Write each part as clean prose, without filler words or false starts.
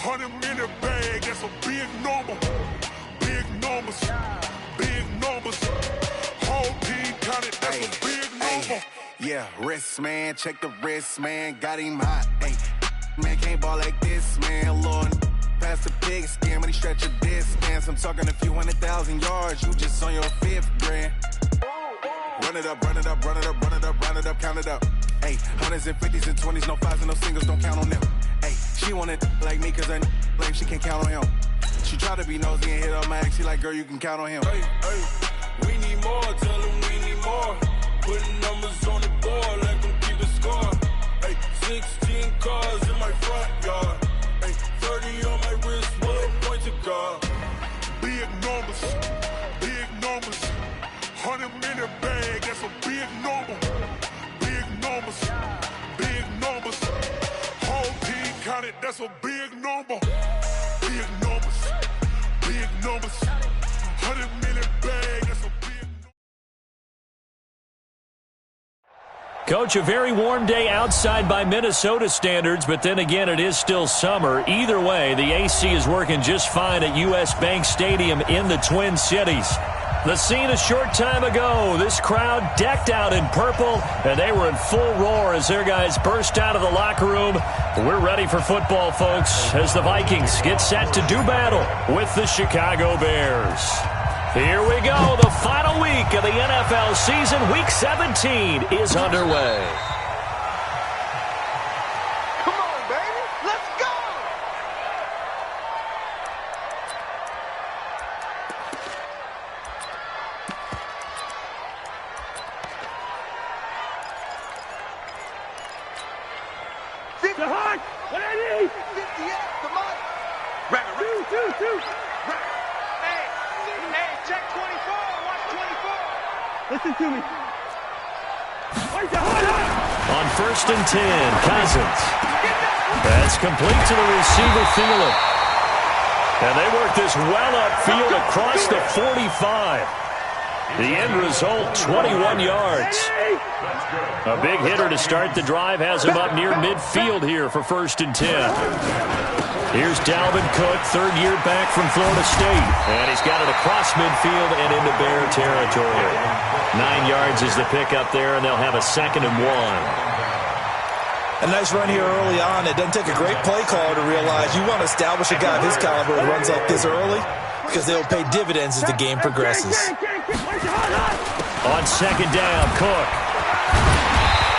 100 in the bag, that's a big number. Big numbers, big numbers. Whole team counted, that's a big number. Yeah, wrist, man, check the wrist, man. Got him hot, man, can't ball like this, man. Lord, past the pig skin, but he stretch a distance. I'm talking a few 100,000 yards, you just on your 5th grand. Run it up, run it up, run it up, run it up, run it up, count it up. Hundreds and 50s and 20s, no 5s and no singles, don't count on them. She wanted like me, cause her like she can't count on him. She tried to be nosy and hit up my ex, she like, girl, you can count on him. We need more, tell them we need more. Putting numbers on the board, let them keep the score. 16 cars in my front yard. 30 on my wrist, bullet point to God. Big numbers, big numbers. 100 in the bag, that's a big number. Big numbers, big numbers. Whole team counted, that's a big number. Big numbers, big numbers. 100 in the bag, that's a big number. Coach, a very warm day outside by Minnesota standards, but then again, it is still summer. Either way, the AC is working just fine at U.S. Bank Stadium in the Twin Cities. The scene a short time ago, this crowd decked out in purple, and they were in full roar as their guys burst out of the locker room. We're ready for football, folks, as the Vikings get set to do battle with the Chicago Bears. Here we go. The final week of the NFL season, Week 17, is underway. Come on, baby. Let's go. The heart. What I need. 58. Come on. Right. Two. Hey, check 24. Watch 24. Listen to me. On 1st and 10, Cousins. That's complete to the receiver, Thielen. And they work this well upfield across the 45. The end result, 21 yards. A big hitter to start the drive has him up near midfield here for 1st and 10. Here's Dalvin Cook, third year back from Florida State. And he's got it across midfield and into Bear territory. 9 yards is the pickup there, and they'll have a 2nd and 1. A nice run here early on. It doesn't take a great play caller to realize you want to establish a guy of his caliber who runs like this early because they'll pay dividends as the game progresses. On 2nd down, Cook.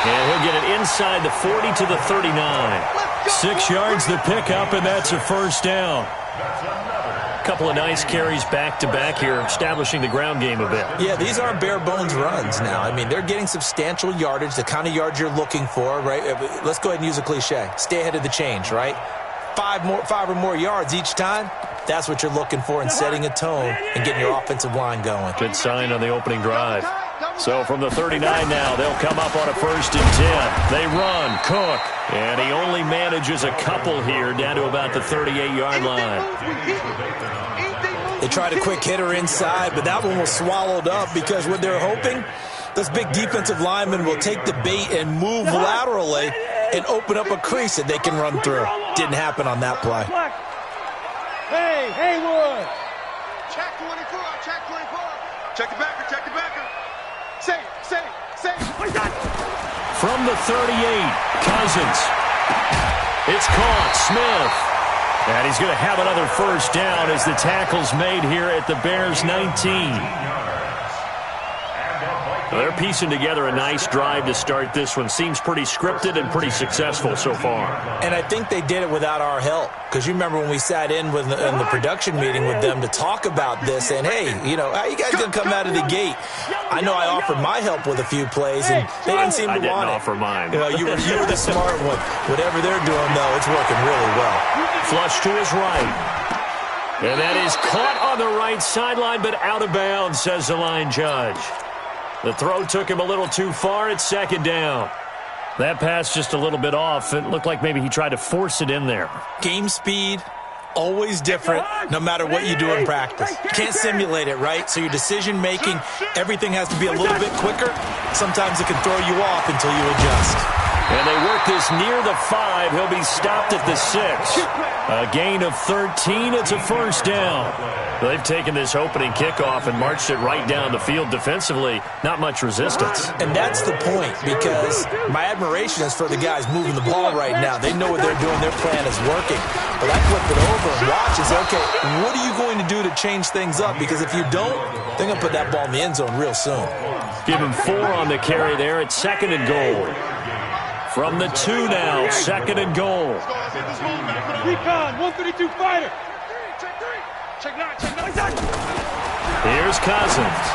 And he'll get it inside the 40 to the 39. 6 yards the pickup, and that's a 1st down. A couple of nice carries back-to-back here, establishing the ground game a bit. Yeah, these aren't bare-bones runs now. I mean, they're getting substantial yardage, the kind of yards you're looking for, right? Let's go ahead and use a cliche. Stay ahead of the change, right? 5 or more yards each time. That's what you're looking for in setting a tone and getting your offensive line going. Good sign on the opening drive. So from the 39 now, they'll come up on a 1st and 10. They run, Cook, and he only manages a couple here down to about the 38-yard line. They tried a quick hitter inside, but that one was swallowed up because what they're hoping, those big defensive linemen will take the bait and move laterally and open up a crease that they can run through. Didn't happen on that play. Hey, Haywood. Check 24, check 24. Check the backer, check the backer. Say. From the 38, Cousins. It's caught, Smith. And he's going to have another 1st down as the tackle's made here at the Bears' 19. They're piecing together a nice drive to start this one. Seems pretty scripted and pretty successful so far. And I think they did it without our help. Because you remember when we sat in the production meeting with them to talk about this, and hey, how you guys going to come out of the gate? I know I offered my help with a few plays, and they didn't seem to want it. I didn't offer mine. You were the smart one. Whatever they're doing, though, it's working really well. Flush to his right. And that is caught on the right sideline, but out of bounds, says the line judge. The throw took him a little too far. It's 2nd down. That pass just a little bit off. It looked like maybe he tried to force it in there. Game speed, always different, no matter what you do in practice. You can't simulate it, right? So your decision-making, everything has to be a little bit quicker. Sometimes it can throw you off until you adjust. And they work this near the 5. He'll be stopped at the 6. A gain of 13. It's a first down. They've taken this opening kickoff and marched it right down the field defensively. Not much resistance. And that's the point, because my admiration is for the guys moving the ball right now. They know what they're doing. Their plan is working. But I flip it over and watch and say, okay, what are you going to do to change things up? Because if you don't, they're going to put that ball in the end zone real soon. Give him 4 on the carry there. It's 2nd and goal. From the 2 now, 2nd and goal. Recon, 132 fighter. Here's Cousins.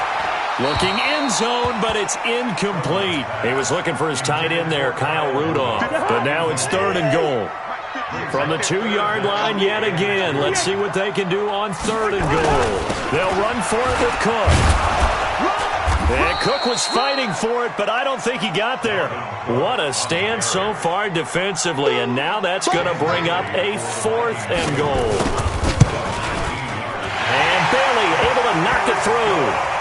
Looking end zone, but it's incomplete. He was looking for his tight end there, Kyle Rudolph. But now it's 3rd and goal. From the 2-yard line yet again. Let's see what they can do on 3rd and goal. They'll run for it with Cook. And Cook was fighting for it, but I don't think he got there. What a stand so far defensively, and now that's going to bring up a 4th and goal. And Bailey able to knock it through.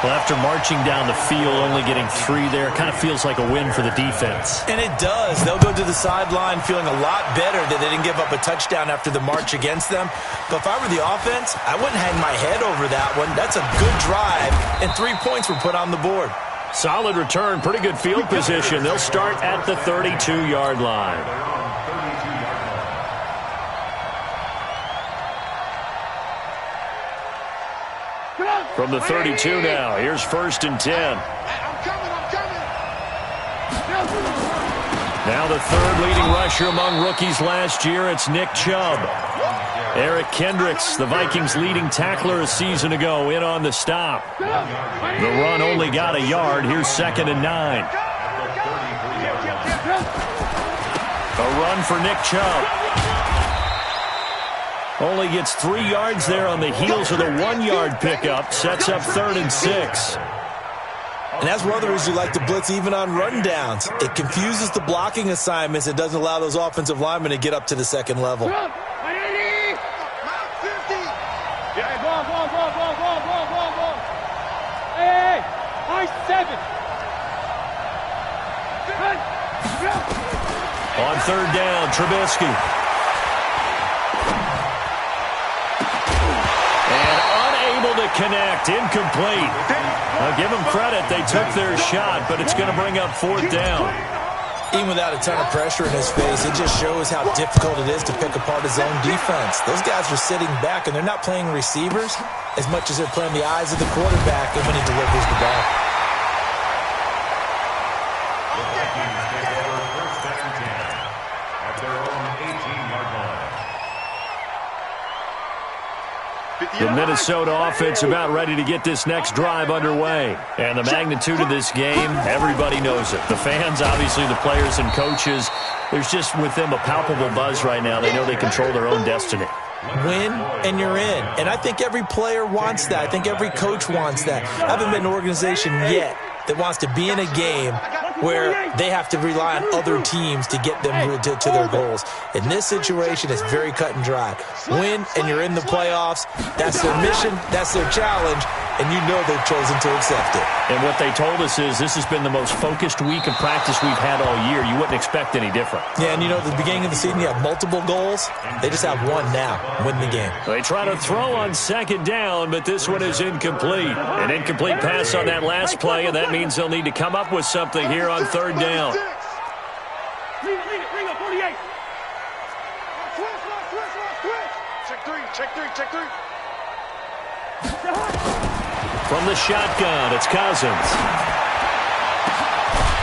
Well, after marching down the field, only getting 3 there, kind of feels like a win for the defense. And it does. They'll go to the sideline feeling a lot better that they didn't give up a touchdown after the march against them. But if I were the offense, I wouldn't hang my head over that one. That's a good drive, and 3 points were put on the board. Solid return, pretty good field position. They'll start at the 32-yard line. From the 32 now, here's 1st and 10. I'm coming. Now the 3rd leading rusher among rookies last year, it's Nick Chubb. Eric Kendricks, the Vikings' leading tackler a season ago, in on the stop. The run only got a yard. Here's 2nd and 9. A run for Nick Chubb. Only gets 3 yards there on the heels of the 1-yard pickup. Sets up 3rd and 6. And that's one of the reasons you like to blitz even on rundowns. It confuses the blocking assignments. It doesn't allow those offensive linemen to get up to the 2nd level. Hey, I-7. On 3rd down, Trubisky. To connect, incomplete. I'll give them credit. They took their shot, but it's going to bring up 4th down. Even without a ton of pressure in his face, it just shows how difficult it is to pick apart his own defense. Those guys are sitting back, and they're not playing receivers as much as they're playing the eyes of the quarterback and when he delivers the ball. The Minnesota offense about ready to get this next drive underway. And the magnitude of this game, everybody knows it. The fans, obviously the players and coaches, there's just with them a palpable buzz right now. They know they control their own destiny. Win and you're in. And I think every player wants that. I think every coach wants that. I haven't been an organization yet that wants to be in a game where they have to rely on other teams to get them to their goals. In this situation, it's very cut and dry. Win, and you're in the playoffs. That's their mission. That's their challenge. And you know they've chosen to accept it. And what they told us is this has been the most focused week of practice we've had all year. You wouldn't expect any different. Yeah, and you know, at the beginning of the season, you have multiple goals. They just have one now. Win the game. They try to throw on 2nd down, but this one is incomplete. An incomplete pass on that last play, and that means they'll need to come up with something here on 3rd down. Lead it, 48. Check three. From the shotgun, it's Cousins.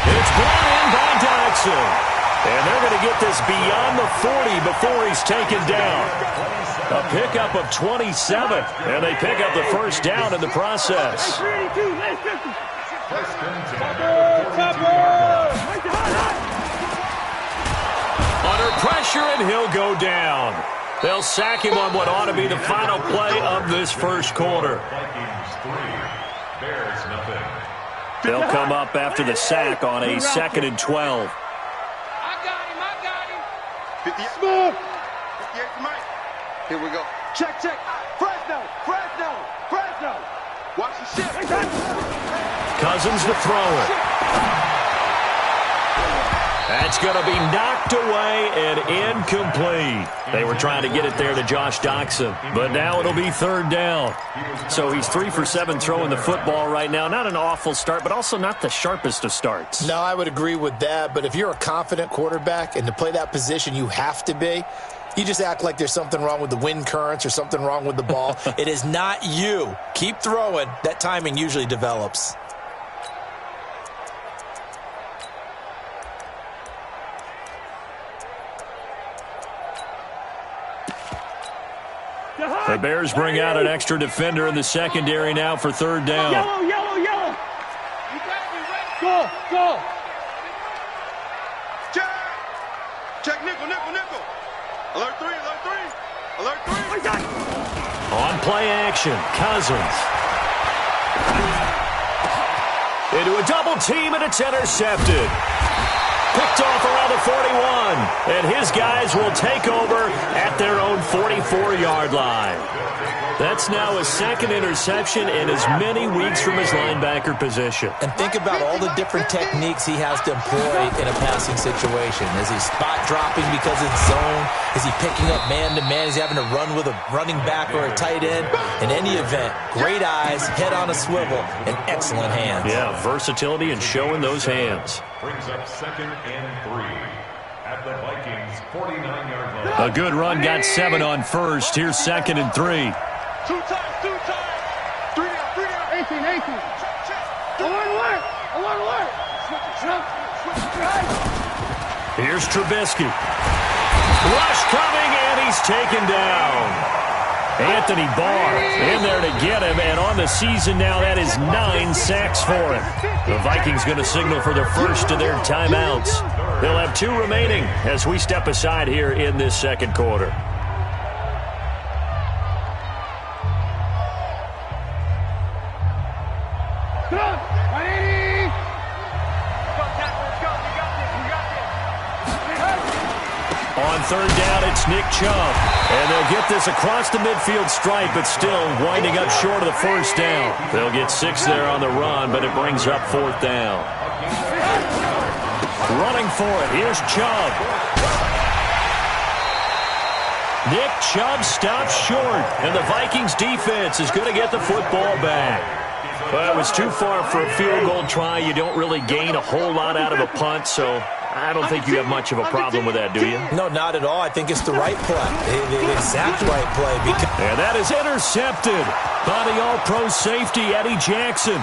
It's brought in by Dodson. And they're going to get this beyond the 40 before he's taken down. A pickup of 27, and they pick up the 1st down in the process. Under pressure, and he'll go down. They'll sack him on what ought to be the final play of this 1st quarter. They'll come up after the sack on a 2nd and 12. I got him. 58 smooth. 58 for Mike. Here we go. Check. Fresno. Watch the shift. Cousins to throw it. That's going to be knocked away and incomplete. They were trying to get it there to Josh Doxson, but now it'll be third down. So he's 3 for 7 throwing the football right now. Not an awful start, but also not the sharpest of starts. No, I would agree with that, but if you're a confident quarterback and to play that position you have to be, you just act like there's something wrong with the wind currents or something wrong with the ball. It is not you. Keep throwing. That timing usually develops. The Bears bring out an extra defender in the secondary now for third down. Yellow, yellow, yellow. Go, go. Check nickel, nickel, nickel. Alert 3, alert 3. Alert 3. On play action, Cousins. Into a double team, and it's intercepted. Picked off around the 41, and his guys will take over at their own 44-yard line. That's now his second interception in as many weeks from his linebacker position. And think about all the different techniques he has to employ in a passing situation. Is he spot dropping because it's zone? Is he picking up man-to-man? Is he having to run with a running back or a tight end? In any event, great eyes, head on a swivel, and excellent hands. Yeah, versatility and showing those hands. Brings up 2nd and 3 at the Vikings' 49-yard line. A good run got 7 on first. Here's 2nd and 3. Two times, 3 down. 18. Alert. Here's Trubisky. Rush coming, and he's taken down. Anthony Barr in there to get him, and on the season now, that is 9 sacks for him. The Vikings going to signal for their first of their timeouts. They'll have 2 remaining as we step aside here in this second quarter. On third down, it's Nick Chubb. And they'll get this across the midfield stripe, but still winding up short of the first down. They'll get 6 there on the run, but it brings up 4th down. Running for it, here's Chubb. Nick Chubb stops short, and the Vikings defense is going to get the football back. Well, it was too far for a field goal try. You don't really gain a whole lot out of a punt, so I don't think you have much of a problem with that, do you? No, not at all. I think it's the right play, the exact right play. And that is intercepted by the all-pro safety, Eddie Jackson.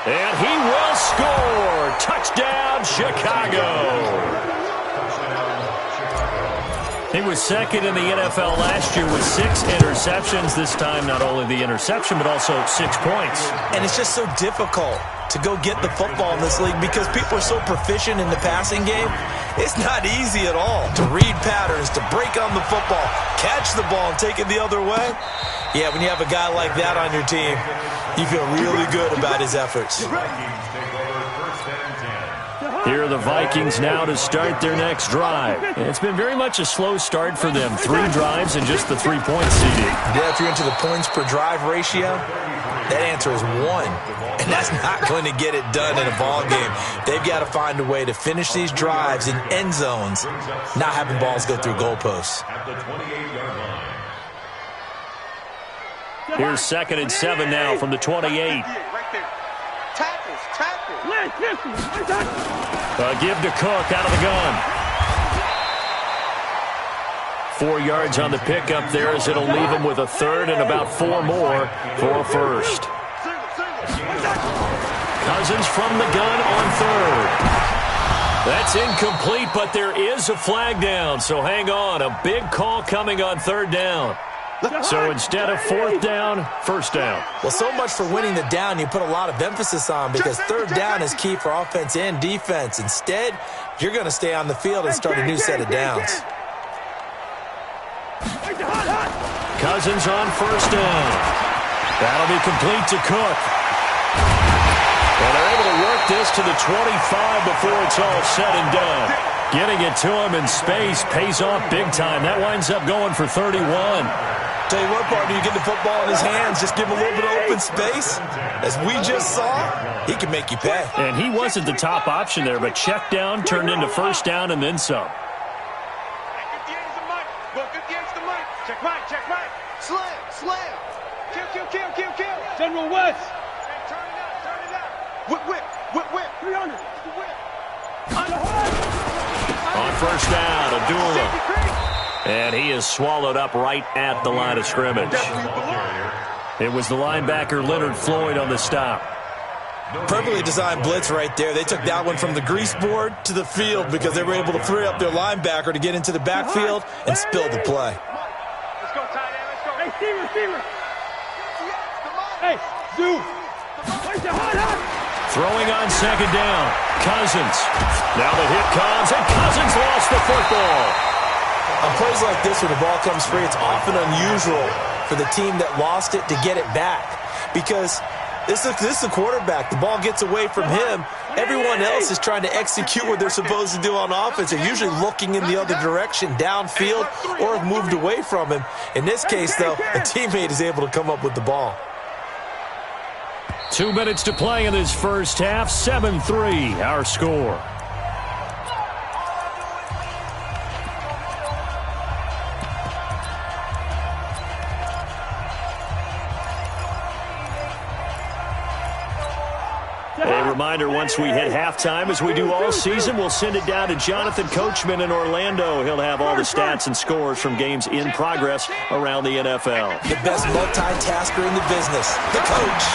And he will score. Touchdown, Chicago. He was 2nd in the NFL last year with 6 interceptions. This time, not only the interception, but also 6 points. And it's just so difficult to go get the football in this league because people are so proficient in the passing game. It's not easy at all to read patterns, to break on the football, catch the ball, and take it the other way. Yeah, when you have a guy like that on your team, you feel really good about his efforts. Here are the Vikings now to start their next drive. And it's been very much a slow start for them. 3 drives and just the 3-point seeding. Yeah, if you're into the points per drive ratio, that answer is 1. And that's not going to get it done in a ball game. They've got to find a way to finish these drives in end zones, not having balls go through goalposts. Here's 2nd and 7 now from the 28. Give to Cook out of the gun. 4 yards on the pickup there as it'll leave him with a 3rd and about 4 more for a 1st. Cousins from the gun on 3rd. That's incomplete, but there is a flag down, so hang on. A big call coming on 3rd down. So instead of 4th down, 1st down. Well, so much for winning the down you put a lot of emphasis on because 3rd down is key for offense and defense. Instead, you're going to stay on the field and start a new set of downs. Cousins on 1st down. That'll be complete to Cook. And they're able to work this to the 25 before it's all said and done. Getting it to him in space pays off big time. That winds up going for 31. tell you what, partner, you get the football in his hands, just give him a little bit of open space. As we just saw, he can make you pay. And he wasn't the top option there, but check down turned into first down and then some. 58 is the mic. Well, 58 is the mic. Check right, check right. Slam, slam. Kill, kill, kill, kill, kill. General West. Hey, turn it out, turn it out. Whip, whip, whip, whip. 300. Whip. On first down, Abdullah. And he is swallowed up right at the line of scrimmage. It was the linebacker Leonard Floyd on the stop. Perfectly designed blitz right there. They took that one from the grease board to the field because they were able to free up their linebacker to get into the backfield and spill the play. Let's go, tight end. Let's go. Hey, receiver. Hey, Zoo. Where's the hot? Throwing on second down. Cousins. Now the hit comes, and Cousins lost the football. On plays like this, when the ball comes free, it's often unusual for the team that lost it to get it back. Because this is the quarterback. The ball gets away from him. Everyone else is trying to execute what they're supposed to do on offense. They're usually looking in the other direction, downfield, or have moved away from him. In this case, though, a teammate is able to come up with the ball. 2 minutes to play in this first half. 7-3, our score. A reminder, once we hit halftime, as we do all season, we'll send it down to Jonathan Coachman in Orlando. He'll have all the stats and scores from games in progress around the NFL. The best multitasker in the business, the coach.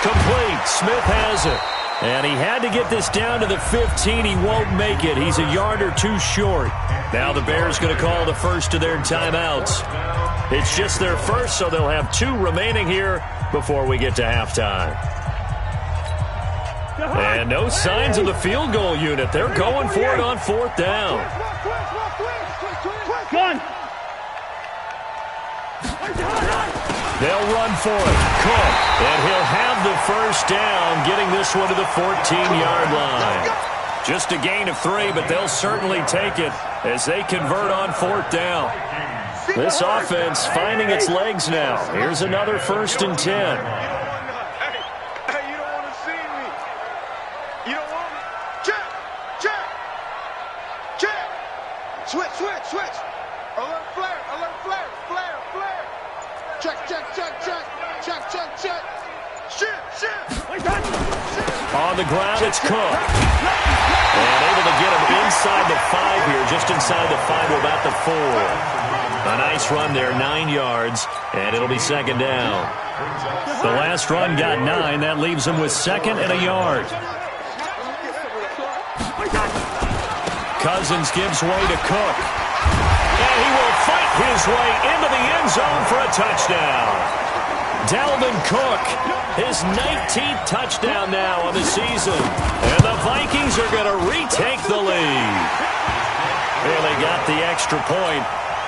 Complete. Smith has it. And he had to get this down to the 15. He won't make it. He's a yard or two short. Now the Bears going to call the first of their timeouts. It's just their first, so they'll have 2 remaining here before we get to halftime. And no signs of the field goal unit. They're going for it on fourth down. Gun. They'll run for it. Cook. And he'll have the first down, getting this one to the 14-yard line. Just a gain of 3, but they'll certainly take it as they convert on fourth down. This offense finding its legs now. Here's another 1st and 10. Switch. Alert flare. Check. Shit. On the ground, it's Cook. And able to get him inside the 5 here, just inside the 5 to about the 4. A nice run there, 9 yards, and it'll be second down. The last run got 9. That leaves him with 2nd and a yard. Cousins gives way to Cook. And he will fight his way into the end zone for a touchdown. Dalvin Cook, his 19th touchdown now on the season. And the Vikings are going to retake the lead. And they got the extra point,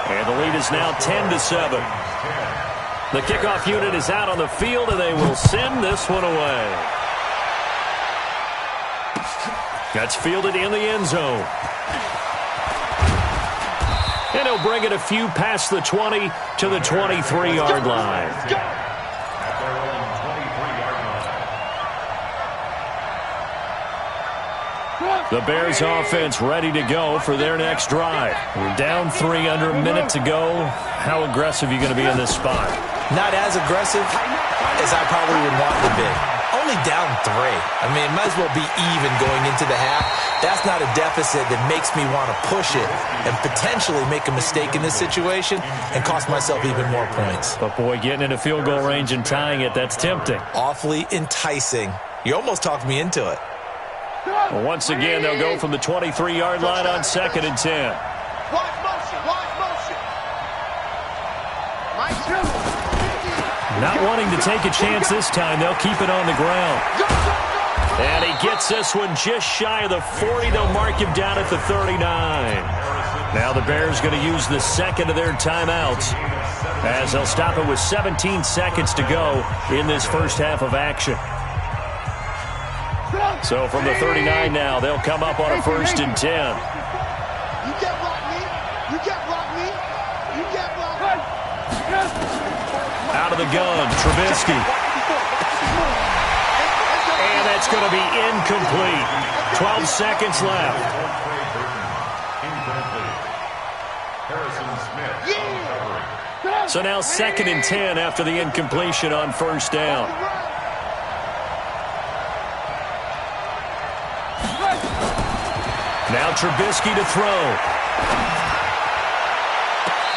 and the lead is now 10-7. The kickoff unit is out on the field, and they will send this one away. That's fielded in the end zone. And he'll bring it a few past the 20 to the 23-yard line. The Bears offense ready to go for their next drive. We're down 3, under a minute to go. How aggressive are you going to be in this spot? Not as aggressive as I probably would want to be. Only down 3. I mean, it might as well be even going into the half. That's not a deficit that makes me want to push it and potentially make a mistake in this situation and cost myself even more points. But, boy, getting into field goal range and tying it, that's tempting. Awfully enticing. You almost talked me into it. Well, once again, they'll go from the 23-yard line on 2nd and 10. Wide motion. Not wanting to take a chance this time, they'll keep it on the ground. And he gets this one just shy of the 40. They'll mark him down at the 39. Now the Bears going to use the 2nd of their timeouts as they'll stop it with 17 seconds to go in this first half of action. So from the 39 now, they'll come up on a 1st and 10. You can't block me. Out of the gun, Trubisky. And that's going to be incomplete. 12 seconds left. So now 2nd and 10 after the incompletion on first down. Now Trubisky to throw.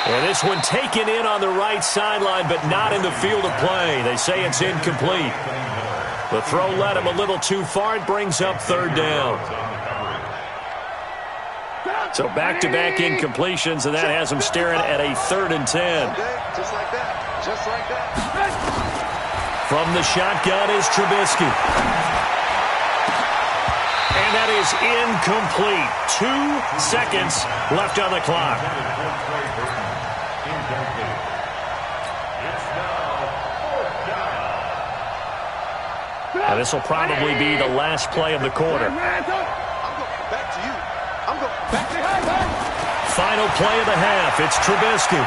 And this one taken in on the right sideline, but not in the field of play. They say it's incomplete. The throw led him a little too far. It brings up 3rd down. So back-to-back incompletions, and that has him staring at a 3rd and 10. Just like that. Just like that. From the shotgun is Trubisky. And that is incomplete. 2 seconds left on the clock. And this will probably be the last play of the quarter. I'm going back to you. I'm going back to you. Final play of the half. It's Trubisky.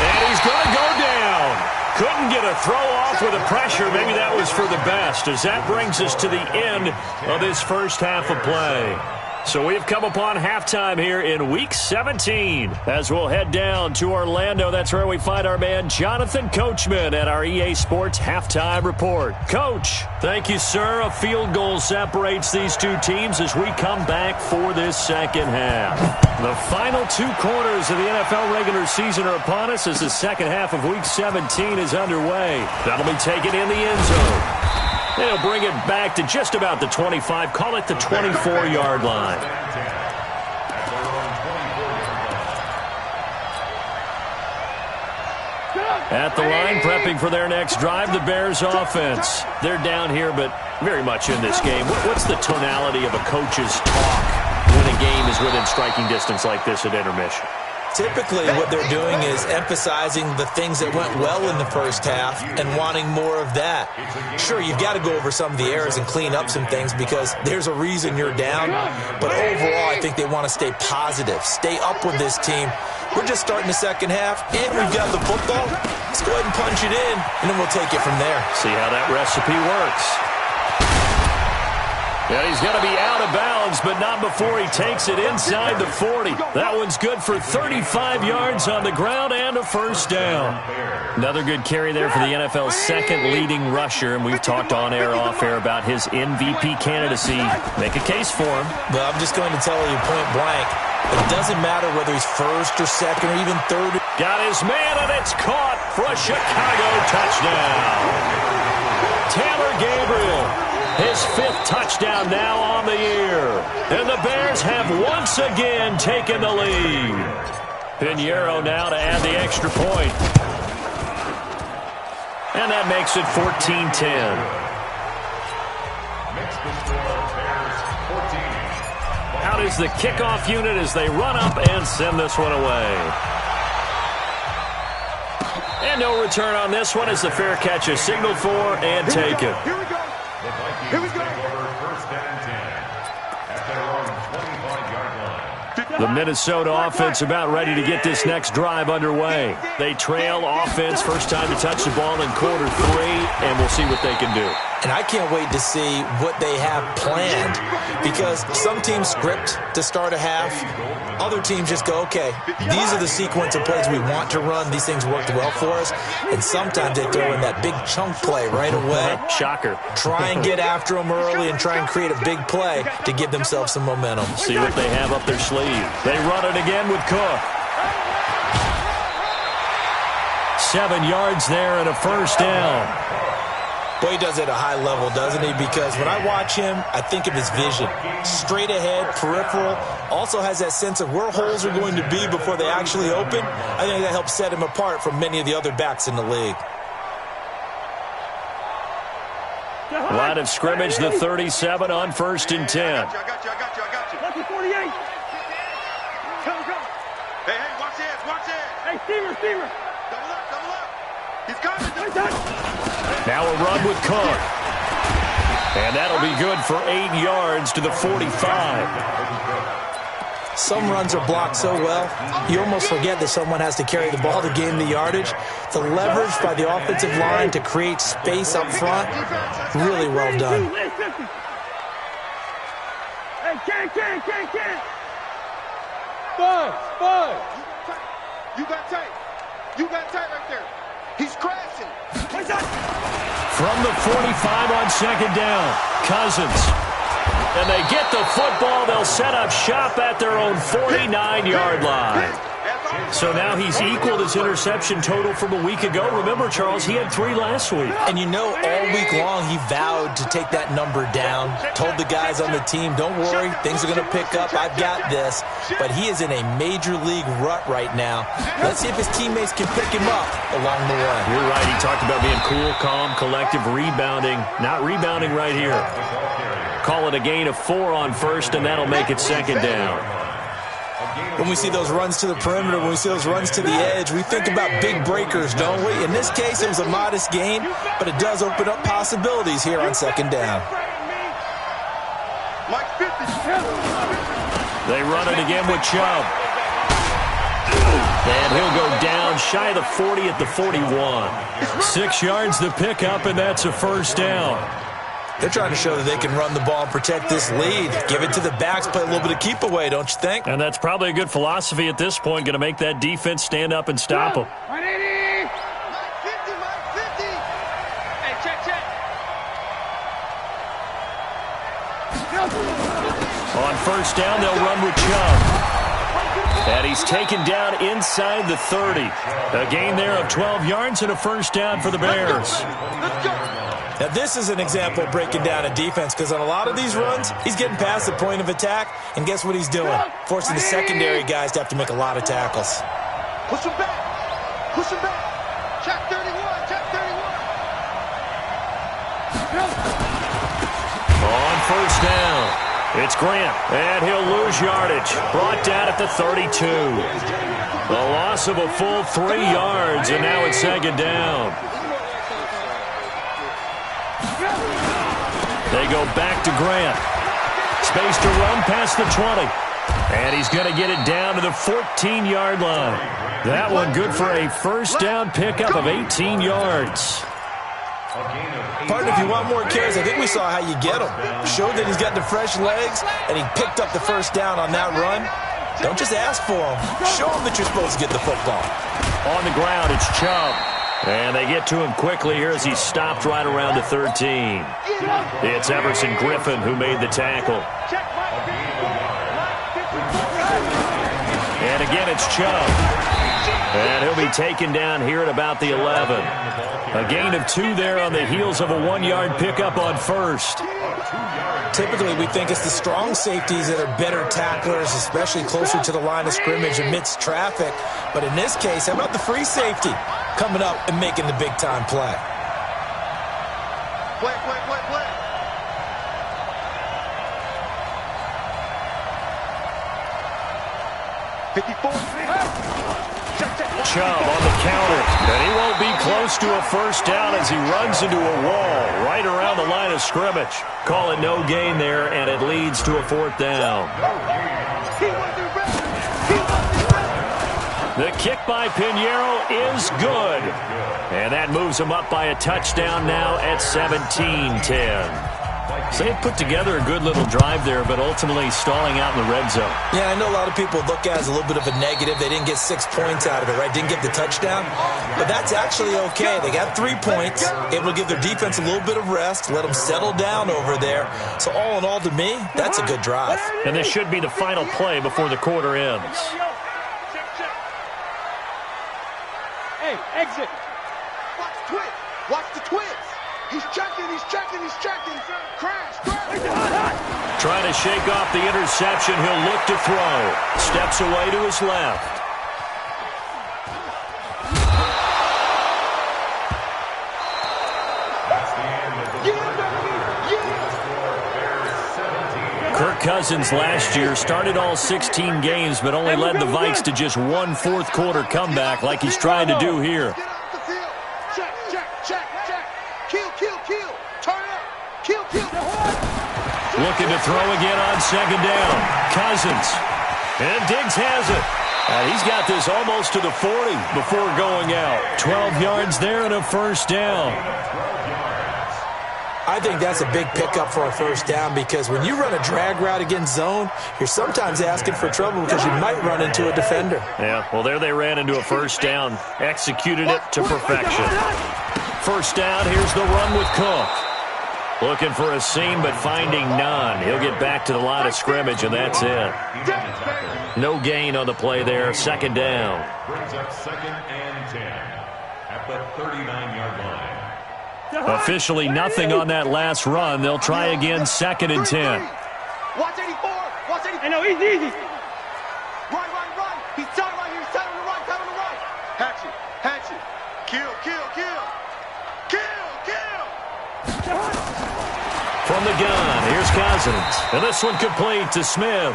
And he's going to go down. Couldn't get a throw off with the pressure. Maybe that was for the best, as that brings us to the end of this first half of play. So we've come upon halftime here in Week 17. As we'll head down to Orlando, that's where we find our man Jonathan Coachman at our EA Sports Halftime Report. Coach, thank you, sir. A field goal separates these two teams as we come back for this second half. The final 2 quarters of the NFL regular season are upon us as the second half of Week 17 is underway. That'll be taken in the end zone. They'll bring it back to just about the 25, call it the 24-yard line. At the line, prepping for their next drive, the Bears offense. They're down here, but very much in this game. What's the tonality of a coach's talk when a game is within striking distance like this at intermission? Typically, what they're doing is emphasizing the things that went well in the first half and wanting more of that. Sure, you've got to go over some of the errors and clean up some things because there's a reason you're down. But overall, I think they want to stay positive, stay up with this team. We're just starting the second half, and we've got the football. Let's go ahead and punch it in, and then we'll take it from there. See how that recipe works. Yeah, he's going to be out of bounds, but not before he takes it inside the 40. That one's good for 35 yards on the ground and a first down. Another good carry there for the NFL's second leading rusher, and we've talked on air, off air about his MVP candidacy. Make a case for him. Well, I'm just going to tell you point blank, it doesn't matter whether he's first or second or even third. Got his man, and it's caught for a Chicago touchdown. Taylor Gabriel. His 5th touchdown now on the year. And the Bears have once again taken the lead. Pinheiro now to add the extra point. And that makes it 14-10. Out is the kickoff unit as they run up and send this one away. And no return on this one as the fair catch is signaled for and taken. Here we go. Here we go. The Minnesota offense about ready to get this next drive underway. They trail offense, first time to touch the ball in quarter 3, and we'll see what they can do. And I can't wait to see what they have planned because some teams script to start a half. Other teams just go, okay, these are the sequence of plays we want to run. These things worked well for us. And sometimes they throw in that big chunk play right away. Shocker. Try and get after them early and try and create a big play to give themselves some momentum. See what they have up their sleeve. They run it again with Cook. 7 yards there and a first down. Boy, he does it at a high level, doesn't he? Because when I watch him, I think of his vision. Straight ahead, peripheral. Also has that sense of where holes are going to be before they actually open. I think that helps set him apart from many of the other backs in the league. Line of scrimmage, the 37 on 1st and 10. I got you. Lucky 48. Come. Hey, watch this. Hey, steamer. Double up. He's coming. Now a run with Cook. And that'll be good for 8 yards to the 45. Some runs are blocked so well, you almost forget that someone has to carry the ball to gain the yardage. The leverage by the offensive line to create space up front, really well done. Hey, can't. Buzz. You got tight. Right there. He's crashing. From the 45 on second down, Cousins. And they get the football. They'll set up shop at their own 49-yard line. So now he's equaled his interception total from a week ago. Remember, Charles, he had 3 last week. And you know, all week long he vowed to take that number down. Told the guys on the team, don't worry, things are going to pick up. I've got this. But he is in a major league rut right now. Let's see if his teammates can pick him up along the way. You're right. He talked about being cool, calm, collective, rebounding. Not rebounding right here. Call it a gain of 4 on first, and that'll make it second down. When we see those runs to the perimeter, when we see those runs to the edge, we think about big breakers, don't we? In this case, it was a modest gain, but it does open up possibilities here on second down. They run it again with Chubb. And he'll go down shy of the 40 at the 41. 6 yards the pickup, and that's a first down. They're trying to show that they can run the ball and protect this lead. Give it to the backs, play a little bit of keep away, don't you think? And that's probably a good philosophy at this point, going to make that defense stand up and stop them. 180. Mike 50. Hey, check. On first down, they'll run with Chubb. And he's taken down inside the 30. A gain there of 12 yards and a first down for the Bears. Let's go. Now, this is an example of breaking down a defense because on a lot of these runs, he's getting past the point of attack, and guess what he's doing? Forcing the secondary guys to have to make a lot of tackles. Push him back. Check 31. On first down, it's Grant, and he'll lose yardage. Brought down at the 32. A loss of a full 3 yards, and now it's second down. They go back to Grant. Space to run past the 20. And he's going to get it down to the 14-yard line. That one good for a first down pickup of 18 yards. Partner, if you want more carries, I think we saw how you get him. Showed that he's got the fresh legs, and he picked up the first down on that run. Don't just ask for him. Show him that you're supposed to get the football. On the ground, it's Chubb. And they get to him quickly here as he stopped right around the 13. It's Everson Griffin who made the tackle. And again, it's Chubb. And he'll be taken down here at about the 11. A gain of 2 there on the heels of a 1-yard pickup on first. Typically, we think it's the strong safeties that are better tacklers, especially closer to the line of scrimmage amidst traffic. But in this case, how about the free safety coming up and making the big-time play? Play. 54. Chubb on the counter, and he won't be close to a first down as he runs into a wall right around the line of scrimmage. Call it no gain there, and it leads to a 4th down. The kick by Pinheiro is good, and that moves him up by a touchdown now at 17-10. So they put together a good little drive there, but ultimately stalling out in the red zone. Yeah, I know a lot of people look at it as a little bit of a negative. They didn't get 6 points out of it, right? Didn't get the touchdown. But that's actually okay. They got 3 points, able to give their defense a little bit of rest, let them settle down over there. So all in all, to me, that's a good drive. And this should be the final play before the quarter ends. Hey, exit. Watch the twitch. He's checking. Crash. Trying to shake off the interception. He'll look to throw. Steps away to his left. Kirk Cousins last year started all 16 games, but only led the Vikes to just 1 fourth-quarter comeback like he's trying to do here. Kill. Looking to throw again on second down. Cousins. And Diggs has it. And he's got this almost to the 40 before going out. 12 yards there and a first down. I think that's a big pickup for a first down because when you run a drag route against zone, you're sometimes asking for trouble because you might run into a defender. Yeah, well, there they ran into a first down. Executed it to perfection. First down, here's the run with Cook. Looking for a seam, but finding none. He'll get back to the line of scrimmage, and that's it. No gain on the play there. Second down. Brings up 2nd and 10 at the 39-yard line. Officially nothing on that last run. They'll try again, 2nd and 10. Watch 84. Watch 84. I know, easy. Run. He's tight right here. He's tight on the right. Hatch it. Kill. From the gun, here's Cousins. And this one complete to Smith.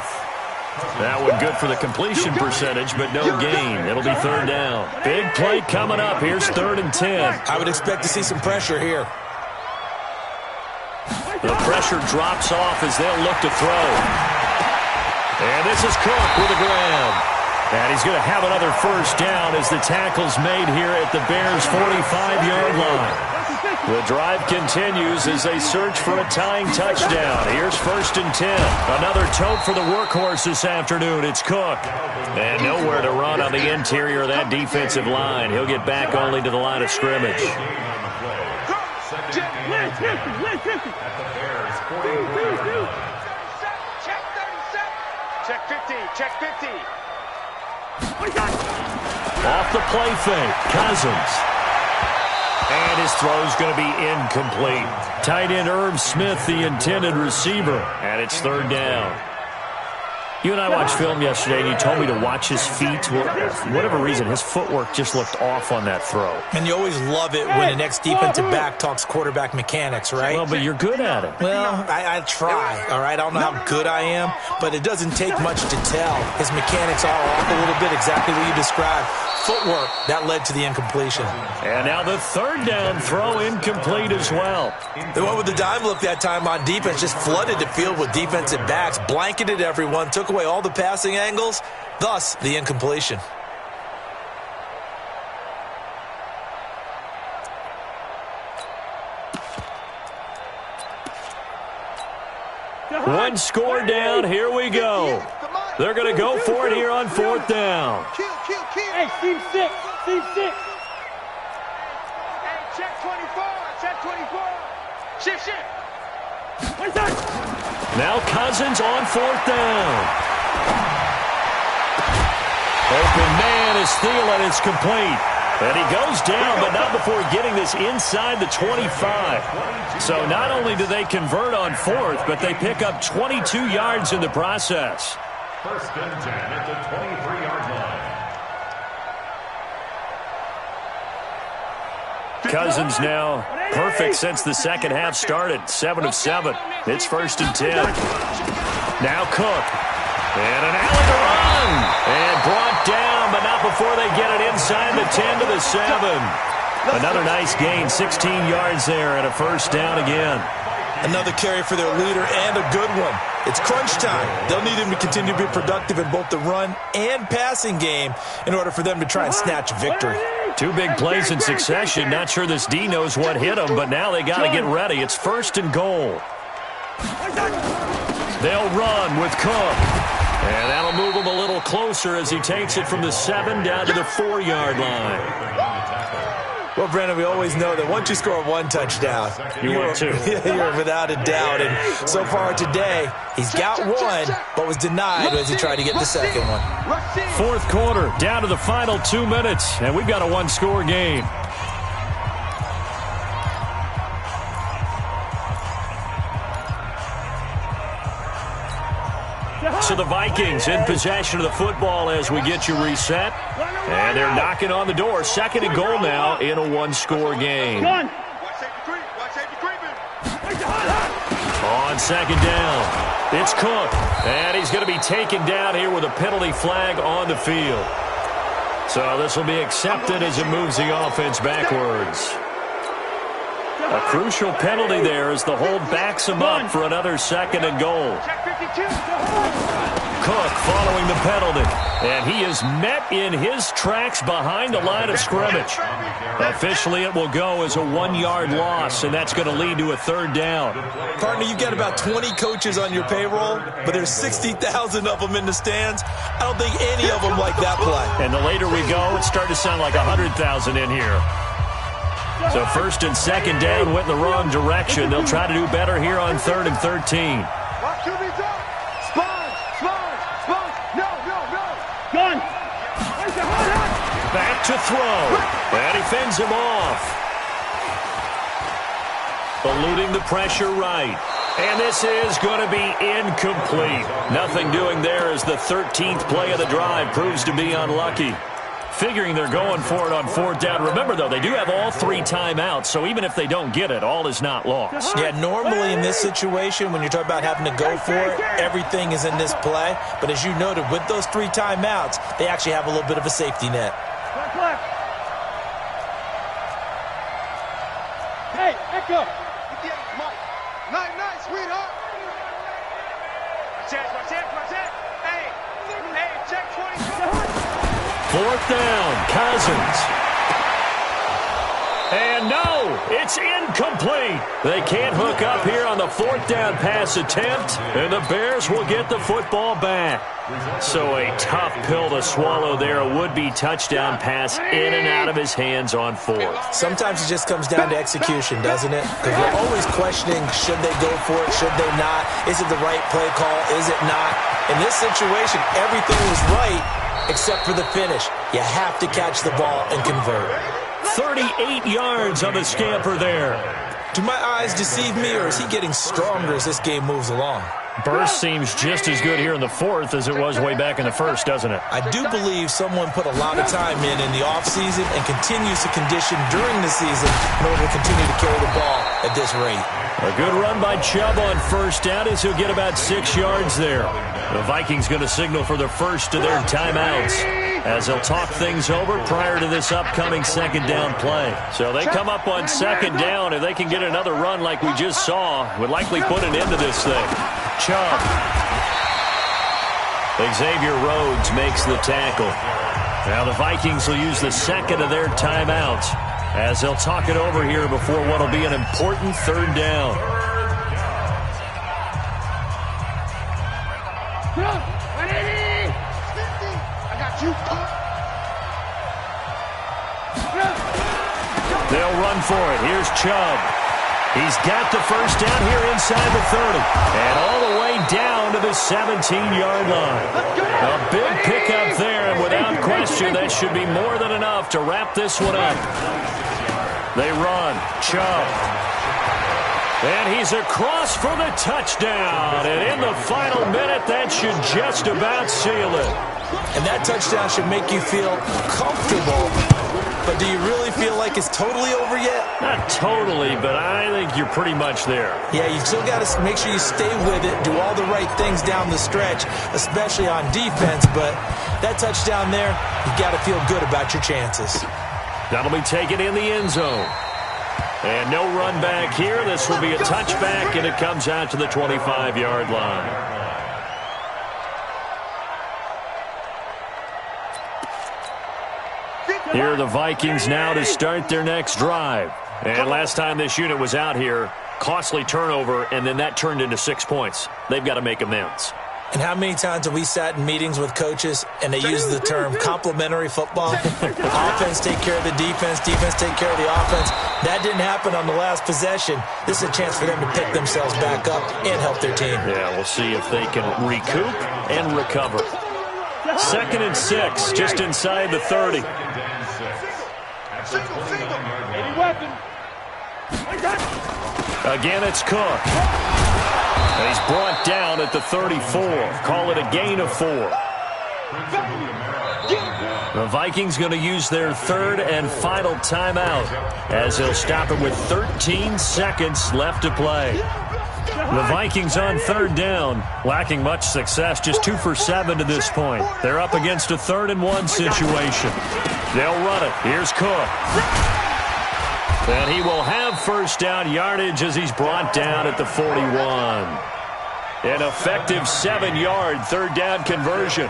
That one good for the completion percentage, but no gain. It'll be third down. Big play coming up. Here's 3rd and 10. I would expect to see some pressure here. The pressure drops off as they'll look to throw. And this is Cook with a grab. And he's going to have another first down as the tackle's made here at the Bears' 45-yard line. The drive continues as they search for a tying touchdown. Here's 1st and 10. Another tote for the workhorse this afternoon. It's Cook. And nowhere to run on the interior of that defensive line. He'll get back only to the line of scrimmage. Check 50. Off the play fake, Cousins. And his throw's going to be incomplete. Tight end Irv Smith, the intended receiver. And it's 3rd down. You and I watched film yesterday, and you told me to watch his feet. For whatever reason, his footwork just looked off on that throw. And you always love it when the next defensive back talks quarterback mechanics, right? Well, but you're good at it. Well, I try, all right? I don't know how good I am, but it doesn't take much to tell. His mechanics are off a little bit, exactly what you described. Footwork, that led to the incompletion. And now the 3rd down throw incomplete as well. They went with the dime look that time on defense, just flooded the field with defensive backs, blanketed everyone, took away all the passing angles, thus the incompletion. One score down, here we go. They're going to go for it here on 4th down. Hey, team 6. Hey, check 24. Shift. Now Cousins on 4th down. Open man is Thielen. It's complete. And he goes down, but not before getting this inside the 25. So not only do they convert on 4th, but they pick up 22 yards in the process. 1st and 10 at the 23-yard line. Cousins now perfect since the second half started. 7 of 7. It's 1st and 10. Now Cook. And an alley to run. And brought down, but not before they get it inside the 10 to the 7. Another nice gain, 16 yards there, and a first down again. Another carry for their leader and a good one. It's crunch time. They'll need him to continue to be productive in both the run and passing game in order for them to try and snatch a victory. 2 big plays in succession. Not sure this D knows what hit him, but now they got to get ready. It's 1st and goal. They'll run with Cook. And that'll move him a little closer as he takes it from the 7 down to the 4-yard line. Well, Brandon, we always know that once you score 1 touchdown, you're without a doubt. And so far today, he's got 1, but was denied as he tried to get the second one. 4th quarter, down to the final 2 minutes, and we've got a 1-score game. So the Vikings in possession of the football as we get you reset. And they're knocking on the door. 2nd and goal now in a 1-score game. On 2nd down, it's Cook. And he's going to be taken down here with a penalty flag on the field. So this will be accepted as it moves the offense backwards. A crucial penalty there as the hold backs him up for another 2nd and goal. Cook following the penalty. And he is met in his tracks behind the line of scrimmage. Officially, it will go as a 1-yard loss, and that's going to lead to a 3rd down. Partner, you've got about 20 coaches on your payroll, but there's 60,000 of them in the stands. I don't think any of them like that play. And the later we go, it's starting to sound like 100,000 in here. So 1st and 2nd down went in the wrong direction. They'll try to do better here on 3rd and 13. Back to throw. And he fends him off. Eluding the pressure right. And this is going to be incomplete. Nothing doing there as the 13th play of the drive proves to be unlucky. Figuring they're going for it on 4th down. Remember, though, they do have all 3 timeouts, so even if they don't get it, all is not lost. Yeah, normally in this situation, when you're talking about having to go for it, everything is in this play. But as you noted, with those 3 timeouts, they actually have a little bit of a safety net. Hey, Echo. Nice, sweetheart. Watch it. Hey, check 20. 4th down, Cousins. And no, it's incomplete. They can't hook up here on the 4th down pass attempt, and the Bears will get the football back. So a tough pill to swallow there. A would-be touchdown pass in and out of his hands on 4th. Sometimes it just comes down to execution, doesn't it? Because we're always questioning, should they go for it, should they not? Is it the right play call, is it not? In this situation, everything was right except for the finish. You have to catch the ball and convert. 38 yards on the scamper there. Do my eyes deceive me, or is he getting stronger as this game moves along? Burst seems just as good here in the 4th as it was way back in the 1st, doesn't it? I do believe someone put a lot of time in the offseason and continues to condition during the season in order to continue to carry the ball at this rate. A good run by Chubb on 1st down as he'll get about 6 yards there. The Vikings going to signal for the first of their timeouts as they'll talk things over prior to this upcoming 2nd down play. So they come up on 2nd down. If they can get another run like we just saw, would likely put an end to this thing. Chubb. Xavier Rhodes makes the tackle. Now the Vikings will use the 2nd of their timeouts as they'll talk it over here before what will be an important 3rd down. They'll run for it. Here's Chubb. He's got the 1st down here inside the 30. And all the way down to the 17-yard line. A big pickup there, and without question, that should be more than enough to wrap this one up. They run. Chubb. And he's across for the touchdown. And in the final minute, that should just about seal it. And that touchdown should make you feel comfortable. But do you really feel like it's totally over yet? Not totally, but I think you're pretty much there. Yeah, you still got to make sure you stay with it, do all the right things down the stretch, especially on defense. But that touchdown there, you got to feel good about your chances. That'll be taken in the end zone. And no run back here. This will be a touchback, and it comes out to the 25-yard line. Here are the Vikings now to start their next drive. And last time this unit was out here, costly turnover, and then that turned into 6 points. They've got to make amends. And how many times have we sat in meetings with coaches and they use the term complementary football? Offense take care of the defense, defense take care of the offense. That didn't happen on the last possession. This is a chance for them to pick themselves back up and help their team. Yeah, we'll see if they can recoup and recover. 2nd and 6, just inside the 30. Again, it's Cook. And he's brought down at the 34. Call it a gain of 4. The Vikings going to use their 3rd and final timeout as they'll stop it with 13 seconds left to play. The Vikings on 3rd down, lacking much success, just 2 for 7 to this point. They're up against a 3rd and 1 situation. They'll run it. Here's Cook. And he will have 1st down yardage as he's brought down at the 41. An effective 7-yard third down conversion.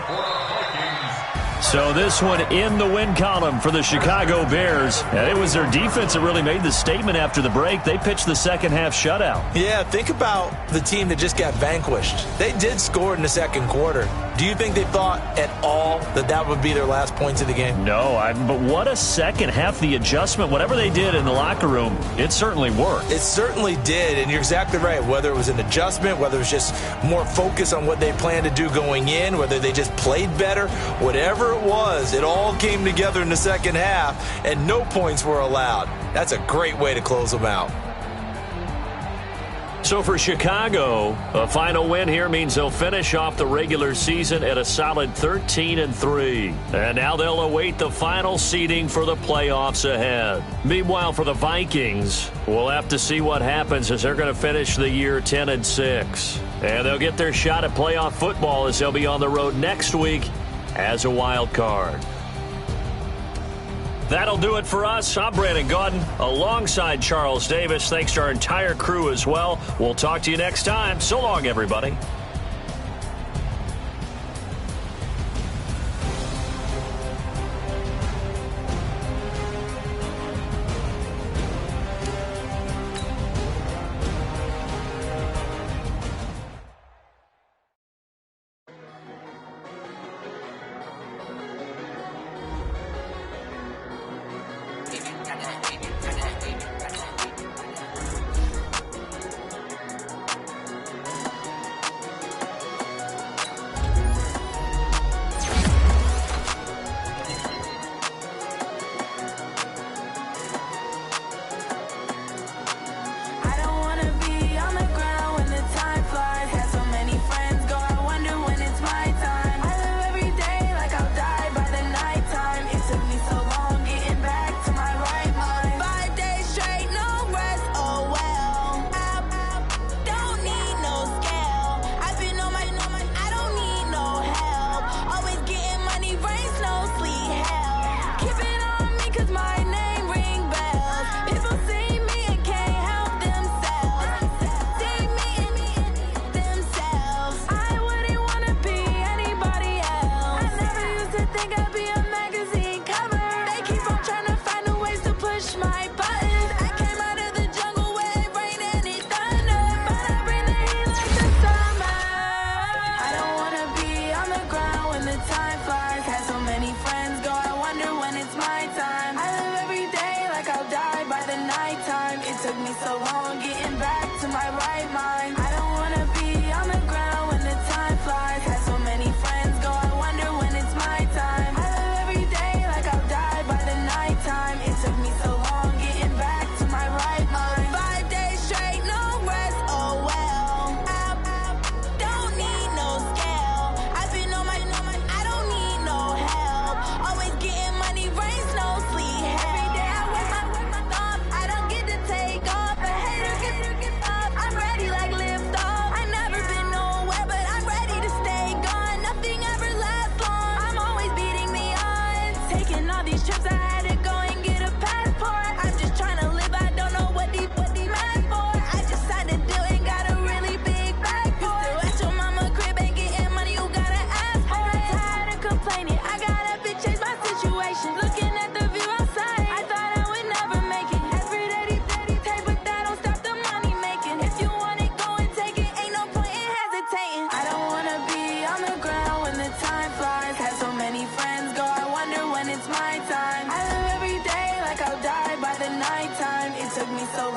So this one in the win column for the Chicago Bears. And it was their defense that really made the statement after the break. They pitched the second-half shutout. Yeah, think about the team that just got vanquished. They did score in the second quarter. Do you think they thought at all that that would be their last points of the game? No, but what a second half. The adjustment, whatever they did in the locker room, it certainly worked. It certainly did, and you're exactly right. Whether it was an adjustment, whether it was just more focus on what they planned to do going in, whether they just played better, whatever it was, it all came together in the second half, and no points were allowed. That's a great way to close them out. So for Chicago, a final win here means they'll finish off the regular season at a solid 13-3. And now they'll await the final seeding for the playoffs ahead. Meanwhile, for the Vikings, we'll have to see what happens as they're going to finish the year 10-6. And they'll get their shot at playoff football as they'll be on the road next week as a wild card. That'll do it for us. I'm Brandon Gaudin alongside Charles Davis. Thanks to our entire crew as well. We'll talk to you next time. So long, everybody. it's my time. I live every day like I'll die by the nighttime. It took me so